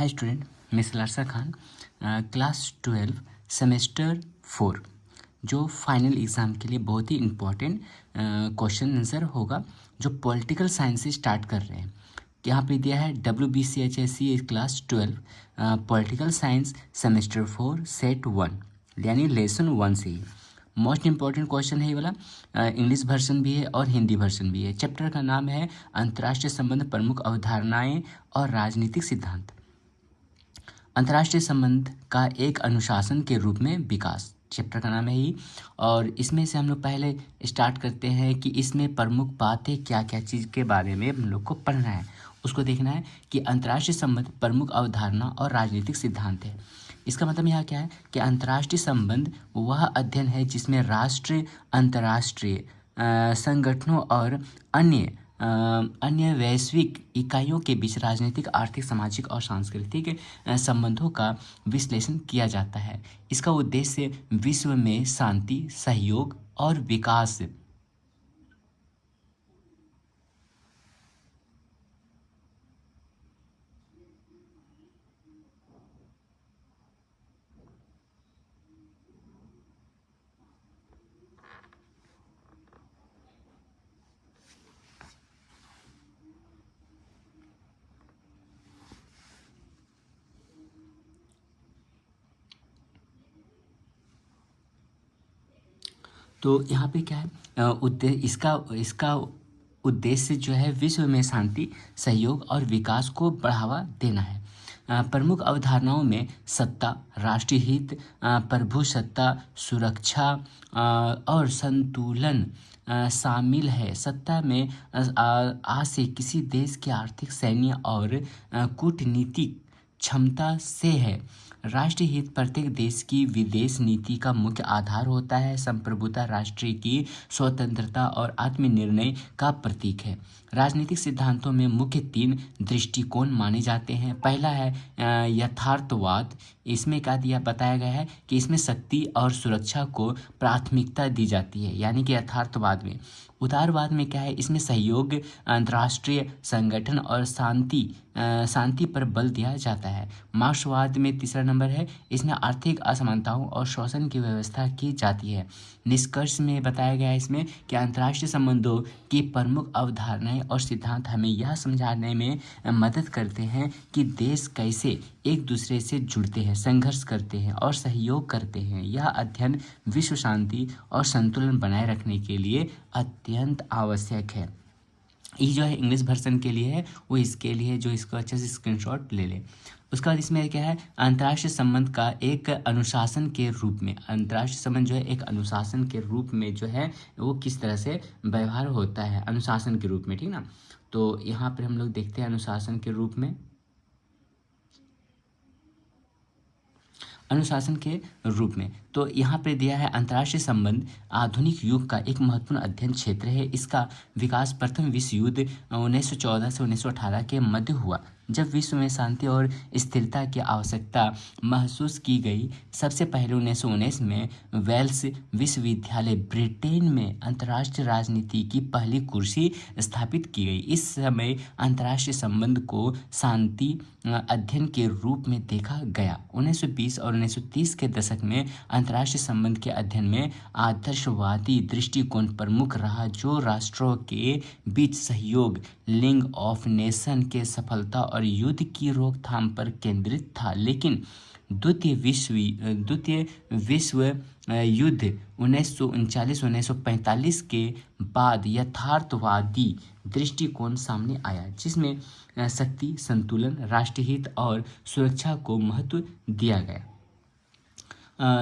हाय student, miss Larsa Khan, class 12 semester 4 जो final exam के लिए बहुत ही इम्पोर्टेंट क्वेश्चन आंसर होगा, जो पॉलिटिकल साइंस से स्टार्ट कर रहे हैं। यहाँ पे दिया है WBCHSC class 12 political science semester 4 set 1 यानी लेसन 1 से ही मोस्ट इम्पॉर्टेंट क्वेश्चन है ये वाला। इंग्लिश वर्जन भी है और हिंदी वर्जन भी है। चैप्टर का नाम है अंतर्राष्ट्रीय संबंध, प्रमुख अवधारणाएं और राजनीतिक सिद्धांत। अंतर्राष्ट्रीय संबंध का एक अनुशासन के रूप में विकास, चैप्टर का नाम है ही। और इसमें से हम लोग पहले स्टार्ट करते हैं कि इसमें प्रमुख बातें क्या क्या चीज़ के बारे में हम लोग को पढ़ना है, उसको देखना है कि अंतर्राष्ट्रीय संबंध प्रमुख अवधारणा और राजनीतिक सिद्धांत है। इसका मतलब यहाँ क्या है कि अंतर्राष्ट्रीय संबंध वह अध्ययन है जिसमें राष्ट्र, अंतर्राष्ट्रीय संगठनों और अन्य वैश्विक इकाइयों के बीच राजनीतिक, आर्थिक, सामाजिक और सांस्कृतिक संबंधों का विश्लेषण किया जाता है। इसका उद्देश्य विश्व में शांति, सहयोग और विकास तो यहाँ पे क्या है उद्देश्य, इसका उद्देश्य जो है विश्व में शांति, सहयोग और विकास को बढ़ावा देना है। प्रमुख अवधारणाओं में सत्ता, राष्ट्रीय हित, प्रभुसत्ता, सुरक्षा और संतुलन शामिल है। सत्ता में आज से किसी देश की आर्थिक, सैन्य और कूटनीतिक क्षमता से है। राष्ट्रीय हित प्रत्येक देश की विदेश नीति का मुख्य आधार होता है। संप्रभुता राष्ट्र की स्वतंत्रता और आत्मनिर्णय का प्रतीक है। राजनीतिक सिद्धांतों में मुख्य 3 दृष्टिकोण माने जाते हैं। पहला है यथार्थवाद। इसमें क्या दिया बताया गया है कि इसमें शक्ति और सुरक्षा को प्राथमिकता दी जाती है, यानी कि यथार्थवाद में। उदारवाद में क्या है, इसमें सहयोग, अंतर्राष्ट्रीय संगठन और शांति पर बल दिया जाता है। मार्क्सवाद में तीसरा नंबर है, इसमें आर्थिक असमानताओं और शोषण की व्यवस्था की जाती है। निष्कर्ष में बताया गया है इसमें कि अंतर्राष्ट्रीय संबंधों की प्रमुख अवधारणाएं और सिद्धांत हमें यह समझाने में मदद करते हैं कि देश कैसे एक दूसरे से जुड़ते हैं, संघर्ष करते हैं और सहयोग करते हैं। यह अध्ययन विश्व शांति और संतुलन बनाए रखने के लिए अत्यंत आवश्यक है। ये जो है इंग्लिश वर्जन के लिए है, वो इसके लिए जो इसको अच्छे से स्क्रीनशॉट ले ले। उसके बाद इसमें क्या है, अंतर्राष्ट्रीय संबंध का एक अनुशासन के रूप में, अंतर्राष्ट्रीय संबंध जो है एक अनुशासन के रूप में जो है वो किस तरह से व्यवहार होता है अनुशासन के रूप में, ठीक ना। तो यहाँ पर हम लोग देखते हैं अनुशासन के रूप में, अनुशासन के रूप में। तो यहाँ पे दिया है अंतर्राष्ट्रीय संबंध आधुनिक युग का एक महत्वपूर्ण अध्ययन क्षेत्र है। इसका विकास प्रथम विश्व युद्ध 1914 से 1918 के मध्य हुआ, जब विश्व में शांति और स्थिरता की आवश्यकता महसूस की गई। सबसे पहले 1919 में वेल्स विश्वविद्यालय ब्रिटेन में अंतर्राष्ट्रीय राजनीति की पहली कुर्सी स्थापित की गई। इस समय अंतर्राष्ट्रीय संबंध को शांति अध्ययन के रूप में देखा गया। 1920 और 1930 के दशक में अंतर्राष्ट्रीय संबंध के अध्ययन में आदर्शवादी दृष्टिकोण प्रमुख रहा, जो राष्ट्रों के बीच सहयोग, लीग ऑफ नेशन के सफलता और युद्ध की रोकथाम पर केंद्रित था। लेकिन द्वितीय विश्व युद्ध 1939-1945 के बाद यथार्थवादी दृष्टिकोण सामने आया, जिसमें शक्ति, संतुलन, राष्ट्रीय हित और सुरक्षा को महत्व दिया गया।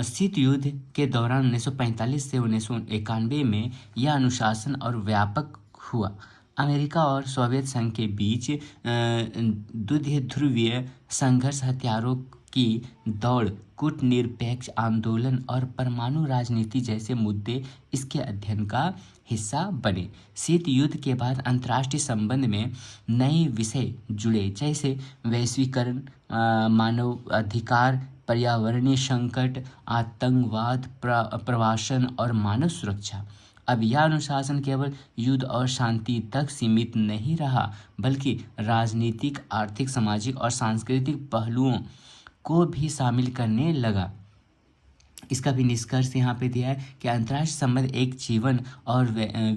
शीत युद्ध के दौरान 1945 से 1991 में यह अनुशासन और व्यापक हुआ। अमेरिका और सोवियत संघ के बीच द्वितीय ध्रुवीय संघर्ष, हथियारों की दौड़, कूटनिरपेक्ष आंदोलन और परमाणु राजनीति जैसे मुद्दे इसके अध्ययन का हिस्सा बने। शीत युद्ध के बाद अंतर्राष्ट्रीय संबंध में नए विषय जुड़े, जैसे वैश्वीकरण, मानव अधिकार, पर्यावरणीय संकट, आतंकवाद, प्रवासन और मानव सुरक्षा। अब यह अनुशासन केवल युद्ध और शांति तक सीमित नहीं रहा, बल्कि राजनीतिक, आर्थिक, सामाजिक और सांस्कृतिक पहलुओं को भी शामिल करने लगा। इसका भी निष्कर्ष यहाँ पे दिया है कि अंतर्राष्ट्रीय संबंध एक जीवन और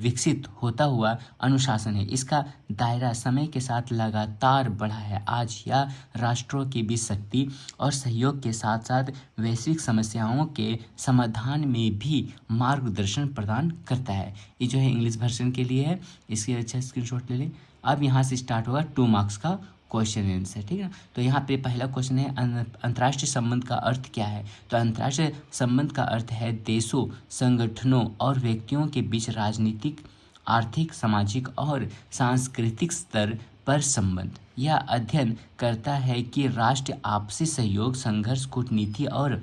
विकसित होता हुआ अनुशासन है। इसका दायरा समय के साथ लगातार बढ़ा है। आज यह राष्ट्रों के बीच शक्ति और सहयोग के साथ साथ वैश्विक समस्याओं के समाधान में भी मार्गदर्शन प्रदान करता है। ये जो है इंग्लिश वर्जन के लिए है, इसकी अच्छा स्क्रीनशॉट ले लें। अब यहाँ से स्टार्ट होगा 2 मार्क्स का क्वेश्चन आंसर, ठीक है। तो यहाँ पे पहला क्वेश्चन है अंतर्राष्ट्रीय संबंध का अर्थ क्या है। तो अंतर्राष्ट्रीय संबंध का अर्थ है देशों, संगठनों और व्यक्तियों के बीच राजनीतिक, आर्थिक, सामाजिक और सांस्कृतिक स्तर पर संबंध। यह अध्ययन करता है कि राष्ट्र आपसी सहयोग, संघर्ष, कूटनीति और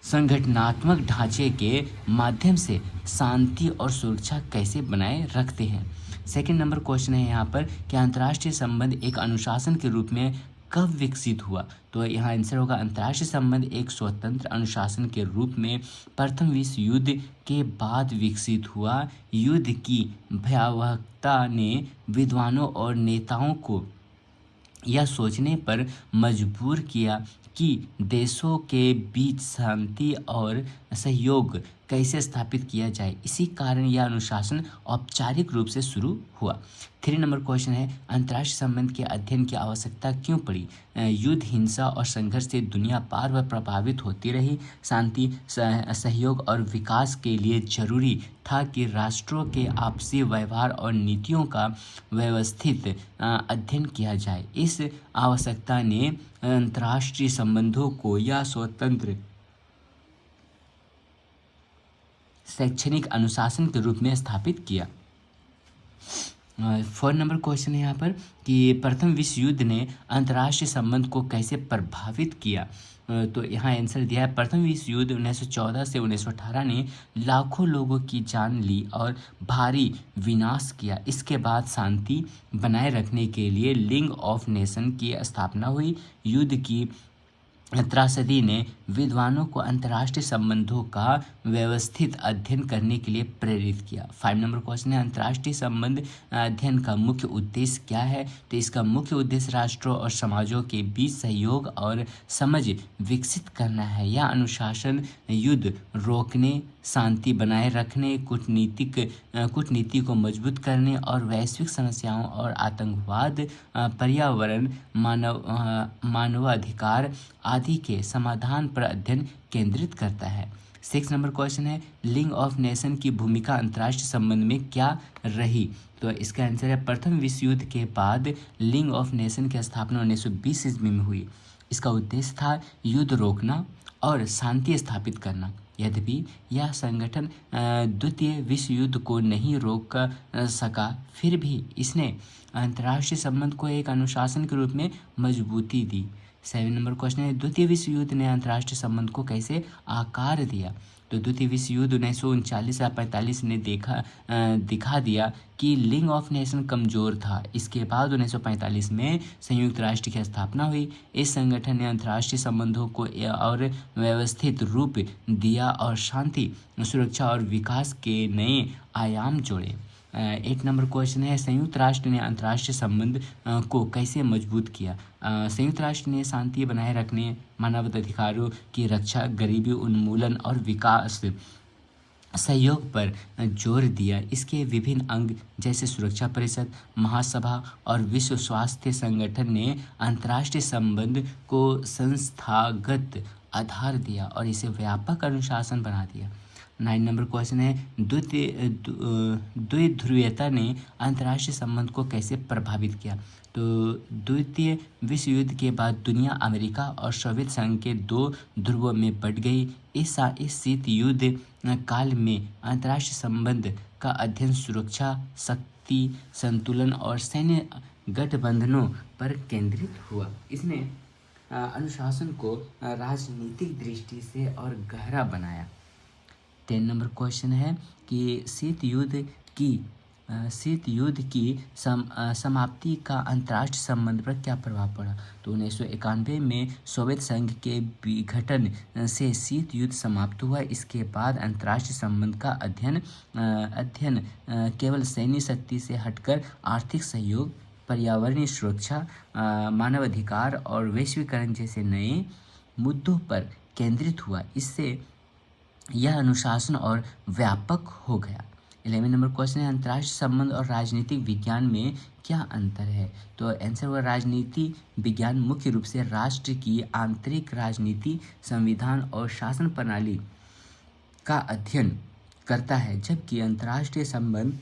संगठनात्मक ढांचे के माध्यम से शांति और सुरक्षा कैसे बनाए रखते हैं। सेकंड नंबर क्वेश्चन है यहाँ पर कि अंतर्राष्ट्रीय संबंध एक अनुशासन के रूप में कब विकसित हुआ। तो यहाँ आंसर होगा अंतर्राष्ट्रीय संबंध एक स्वतंत्र अनुशासन के रूप में प्रथम विश्व युद्ध के बाद विकसित हुआ। युद्ध की भयावहता ने विद्वानों और नेताओं को यह सोचने पर मजबूर किया कि देशों के बीच शांति और सहयोग कैसे स्थापित किया जाए। इसी कारण यह अनुशासन औपचारिक रूप से शुरू हुआ। 3 नंबर क्वेश्चन है अंतर्राष्ट्रीय संबंध के अध्ययन की आवश्यकता क्यों पड़ी। युद्ध, हिंसा और संघर्ष से दुनिया बार बार प्रभावित होती रही। शांति, सहयोग और विकास के लिए जरूरी था कि राष्ट्रों के आपसी व्यवहार और नीतियों का व्यवस्थित अध्ययन किया जाए। इस आवश्यकता ने अंतर्राष्ट्रीय संबंधों को यह स्वतंत्र शैक्षणिक अनुशासन के रूप में स्थापित किया। 4 नंबर क्वेश्चन है यहाँ पर कि प्रथम विश्व युद्ध ने अंतर्राष्ट्रीय संबंध को कैसे प्रभावित किया। तो यहाँ आंसर दिया है प्रथम विश्व युद्ध 1914 से 1918 ने लाखों लोगों की जान ली और भारी विनाश किया। इसके बाद शांति बनाए रखने के लिए लीग ऑफ नेशन की स्थापना हुई। युद्ध की त्रासदी ने विद्वानों को अंतर्राष्ट्रीय संबंधों का व्यवस्थित अध्ययन करने के लिए प्रेरित किया। 5 नंबर क्वेश्चन है अंतर्राष्ट्रीय संबंध अध्ययन का मुख्य उद्देश्य क्या है। तो इसका मुख्य उद्देश्य राष्ट्रों और समाजों के बीच सहयोग और समझ विकसित करना है। यह अनुशासन युद्ध रोकने, शांति बनाए रखने, कूटनीति को मजबूत करने और वैश्विक समस्याओं और आतंकवाद, पर्यावरण, मानवाधिकार आदि के समाधान पर अध्ययन केंद्रित करता है। 6 नंबर क्वेश्चन है लीग ऑफ नेशन की भूमिका अंतर्राष्ट्रीय संबंध में क्या रही। तो इसका आंसर है प्रथम विश्व युद्ध के बाद लीग ऑफ नेशन की स्थापना 1920 ईस्वी में हुई। इसका उद्देश्य था युद्ध रोकना और शांति स्थापित करना। यद्यपि यह संगठन द्वितीय विश्व युद्ध को नहीं रोक सका, फिर भी इसने अंतर्राष्ट्रीय संबंध को एक अनुशासन के रूप में मजबूती दी। 7 नंबर क्वेश्चन है द्वितीय विश्व युद्ध ने अंतर्राष्ट्रीय संबंध को कैसे आकार दिया। तो द्वितीय विश्व युद्ध 1939 या 45 ने दिखा दिया कि लीग ऑफ नेशन कमज़ोर था। इसके बाद 1945 में संयुक्त राष्ट्र की स्थापना हुई। इस संगठन ने अंतर्राष्ट्रीय संबंधों को और व्यवस्थित रूप दिया और शांति, सुरक्षा और विकास के नए आयाम जोड़े। 8 नंबर क्वेश्चन है संयुक्त राष्ट्र ने अंतर्राष्ट्रीय संबंध को कैसे मजबूत किया। संयुक्त राष्ट्र ने शांति बनाए रखने, मानवाधिकारों की रक्षा, गरीबी उन्मूलन और विकास सहयोग पर जोर दिया। इसके विभिन्न अंग जैसे सुरक्षा परिषद, महासभा और विश्व स्वास्थ्य संगठन ने अंतर्राष्ट्रीय संबंध को संस्थागत आधार दिया और इसे व्यापक अनुशासन बना दिया। 9 नंबर क्वेश्चन है द्विध्रुवीयता ने अंतर्राष्ट्रीय संबंध को कैसे प्रभावित किया। तो द्वितीय विश्व युद्ध के बाद दुनिया अमेरिका और सोवियत संघ के 2 ध्रुवों में बंट गई। इस शीत युद्ध काल में अंतर्राष्ट्रीय संबंध का अध्ययन सुरक्षा, शक्ति संतुलन और सैन्य गठबंधनों पर केंद्रित हुआ। इसने अनुशासन को राजनीतिक दृष्टि से और गहरा बनाया। 10 नंबर क्वेश्चन है कि शीत युद्ध की शीत युद्ध की समाप्ति का अंतर्राष्ट्रीय संबंध पर क्या प्रभाव पड़ा? तो 1991 में सोवियत संघ के विघटन से शीत युद्ध समाप्त हुआ। इसके बाद अंतर्राष्ट्रीय संबंध का अध्ययन केवल सैन्य शक्ति से हटकर आर्थिक सहयोग, पर्यावरणीय सुरक्षा, मानवाधिकार और वैश्वीकरण जैसे नए मुद्दों पर केंद्रित हुआ। इससे यह अनुशासन और व्यापक हो गया। 11 नंबर क्वेश्चन है, अंतर्राष्ट्रीय संबंध और राजनीतिक विज्ञान में क्या अंतर है? तो आंसर होगा राजनीति विज्ञान मुख्य रूप से राष्ट्र की आंतरिक राजनीति, संविधान और शासन प्रणाली का अध्ययन करता है, जबकि अंतर्राष्ट्रीय संबंध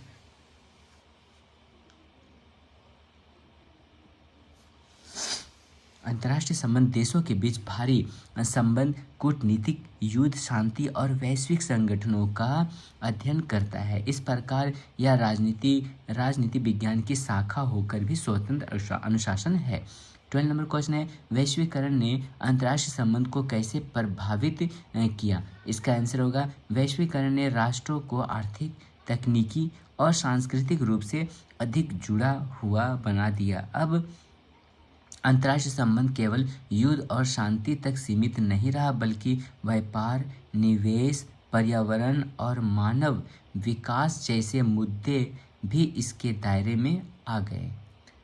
देशों के बीच भारी संबंध, कूटनीतिक, युद्ध, शांति और वैश्विक संगठनों का अध्ययन करता है। इस प्रकार यह राजनीति विज्ञान की शाखा होकर भी स्वतंत्र अनुशासन है। 12 नंबर क्वेश्चन है, वैश्वीकरण ने अंतर्राष्ट्रीय संबंध को कैसे प्रभावित किया? इसका आंसर होगा वैश्वीकरण ने राष्ट्रों को आर्थिक, तकनीकी और सांस्कृतिक रूप से अधिक जुड़ा हुआ बना दिया। अब अंतर्राष्ट्रीय संबंध केवल युद्ध और शांति तक सीमित नहीं रहा, बल्कि व्यापार, निवेश, पर्यावरण और मानव विकास जैसे मुद्दे भी इसके दायरे में आ गए।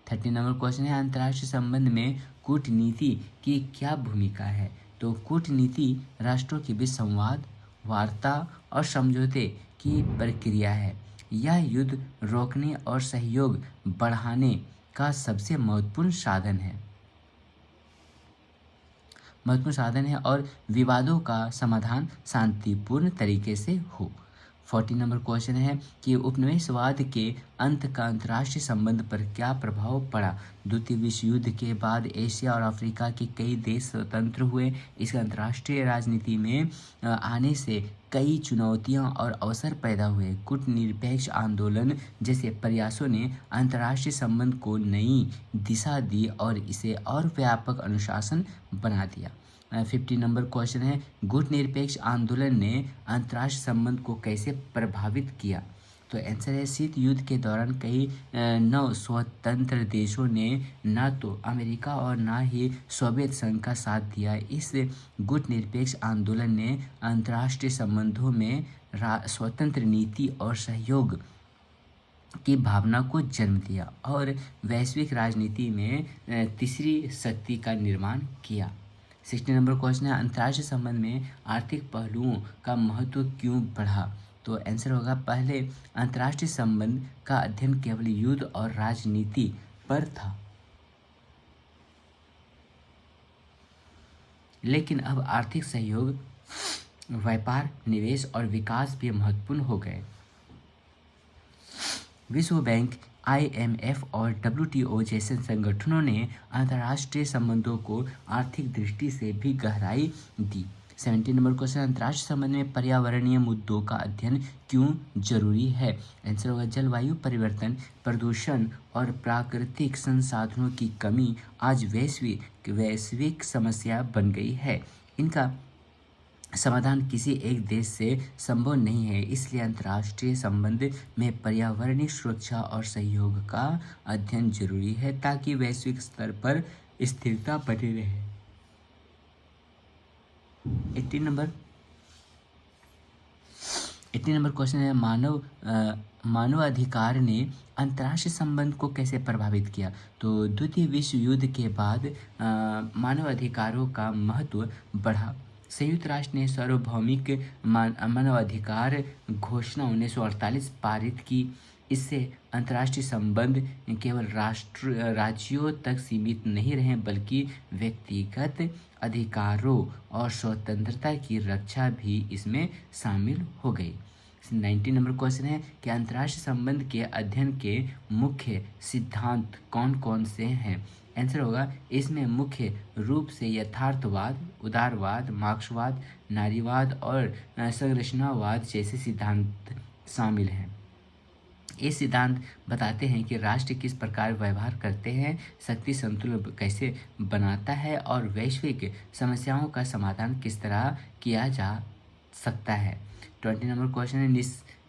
13 नंबर क्वेश्चन है, अंतर्राष्ट्रीय संबंध में कूटनीति की क्या भूमिका है? तो कूटनीति राष्ट्रों के बीच संवाद, वार्ता और समझौते की प्रक्रिया है। यह युद्ध रोकने और सहयोग बढ़ाने का सबसे महत्वपूर्ण साधन है और विवादों का समाधान शांतिपूर्ण तरीके से हो। 14 नंबर क्वेश्चन है कि उपनिवेशवाद के अंत का अंतर्राष्ट्रीय संबंध पर क्या प्रभाव पड़ा? द्वितीय विश्व युद्ध के बाद एशिया और अफ्रीका के कई देश स्वतंत्र हुए। इसके अंतर्राष्ट्रीय राजनीति में आने से कई चुनौतियां और अवसर पैदा हुए। कूटनिरपेक्ष आंदोलन जैसे प्रयासों ने अंतर्राष्ट्रीय संबंध को नई दिशा दी और इसे और व्यापक अनुशासन बना दिया। 50 नंबर क्वेश्चन है, गुटनिरपेक्ष आंदोलन ने अंतर्राष्ट्रीय संबंध को कैसे प्रभावित किया? तो आंसर है शीत युद्ध के दौरान कई नव स्वतंत्र देशों ने न तो अमेरिका और न ही सोवियत संघ का साथ दिया। इस गुटनिरपेक्ष आंदोलन ने अंतर्राष्ट्रीय संबंधों में स्वतंत्र नीति और सहयोग की भावना को जन्म दिया और वैश्विक राजनीति में तीसरी शक्ति का निर्माण किया। 60 नंबर क्वेश्चन है, अंतर्राष्ट्रीय संबंध में आर्थिक पहलुओं का महत्व क्यों बढ़ा? तो आंसर होगा पहले अंतर्राष्ट्रीय संबंध का अध्ययन केवल युद्ध और राजनीति पर था, लेकिन अब आर्थिक सहयोग, व्यापार, निवेश और विकास भी महत्वपूर्ण हो गए। विश्व बैंक, IMF और WTO जैसे संगठनों ने अंतर्राष्ट्रीय संबंधों को आर्थिक दृष्टि से भी गहराई दी। 17 नंबर क्वेश्चन, अंतर्राष्ट्रीय संबंध में पर्यावरणीय मुद्दों का अध्ययन क्यों जरूरी है? आंसर होगा जलवायु परिवर्तन, प्रदूषण और प्राकृतिक संसाधनों की कमी आज वैश्विक समस्या बन गई है। इनका समाधान किसी एक देश से संभव नहीं है, इसलिए अंतर्राष्ट्रीय संबंध में पर्यावरणीय सुरक्षा और सहयोग का अध्ययन जरूरी है ताकि वैश्विक स्तर पर स्थिरता बनी रहे। 18 नंबर क्वेश्चन है, मानवाधिकार ने अंतर्राष्ट्रीय संबंध को कैसे प्रभावित किया? तो द्वितीय विश्व युद्ध के बाद मानवाधिकारों का महत्व बढ़ा। संयुक्त राष्ट्र ने सार्वभौमिक मानवाधिकार घोषणा 1948 पारित की। इससे अंतर्राष्ट्रीय संबंध केवल राज्यों तक सीमित नहीं रहे, बल्कि व्यक्तिगत अधिकारों और स्वतंत्रता की रक्षा भी इसमें शामिल हो गई। 19 नंबर क्वेश्चन है कि अंतर्राष्ट्रीय संबंध के अध्ययन के मुख्य सिद्धांत कौन कौन से हैं? आंसर होगा इसमें मुख्य रूप से यथार्थवाद, उदारवाद, मार्क्सवाद, नारीवाद और संरचनावाद जैसे सिद्धांत शामिल हैं। ये सिद्धांत बताते हैं कि राष्ट्र किस प्रकार व्यवहार करते हैं, शक्ति संतुलन कैसे बनाता है और वैश्विक समस्याओं का समाधान किस तरह किया जा सकता है। 20 नंबर क्वेश्चन है,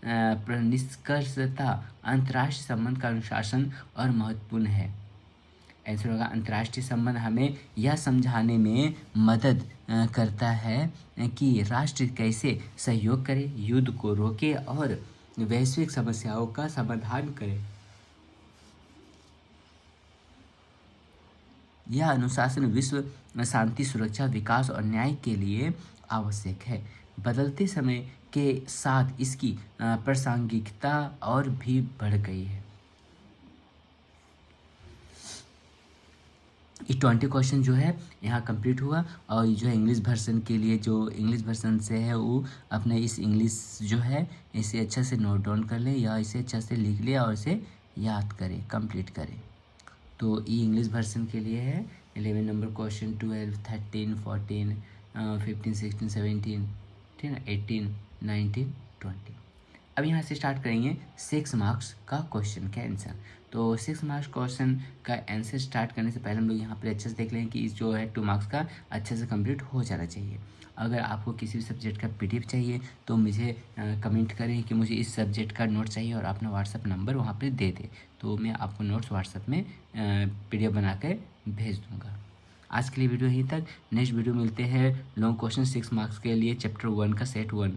निष्कर्षता अंतर्राष्ट्रीय संबंध का अनुशासन और महत्वपूर्ण है। आंसर होगा अंतर्राष्ट्रीय संबंध हमें यह समझाने में मदद करता है कि राष्ट्र कैसे सहयोग करे, युद्ध को रोके और वैश्विक समस्याओं का समाधान करे। यह अनुशासन विश्व में शांति, सुरक्षा, विकास और न्याय के लिए आवश्यक है। बदलते समय के साथ इसकी प्रासंगिकता और भी बढ़ गई है। ये 20 क्वेश्चन जो है यहाँ कंप्लीट हुआ। और जो है इंग्लिश वर्जन के लिए, जो इंग्लिश वर्जन से है वो अपने इस इंग्लिश जो है इसे अच्छा से नोट डाउन कर ले या इसे अच्छा से लिख ले और इसे याद करें, कंप्लीट करें। तो ये इंग्लिश वर्जन के लिए है 11 नंबर क्वेश्चन, 12, 13, 14, 15, 16, 17, ठीक है, 18, 19, 20। अब यहाँ से स्टार्ट करेंगे 6 मार्क्स का क्वेश्चन का आंसर। तो 6 मार्क्स क्वेश्चन का आंसर स्टार्ट करने से पहले हम लोग यहाँ पर अच्छे से देख लें कि इस जो है 2 मार्क्स का अच्छे से कंप्लीट हो जाना चाहिए। अगर आपको किसी भी सब्जेक्ट का पीडीएफ चाहिए तो मुझे कमेंट करें कि मुझे इस सब्जेक्ट का नोट चाहिए और अपना व्हाट्सअप नंबर वहाँ पे दे दें, तो मैं आपको नोट्स व्हाट्सअप में पीडीएफ बना कर भेज दूँगा। आज के लिए वीडियो यहीं तक। नेक्स्ट वीडियो मिलते हैं लॉन्ग क्वेश्चन 6 मार्क्स के लिए चैप्टर 1 का सेट 1।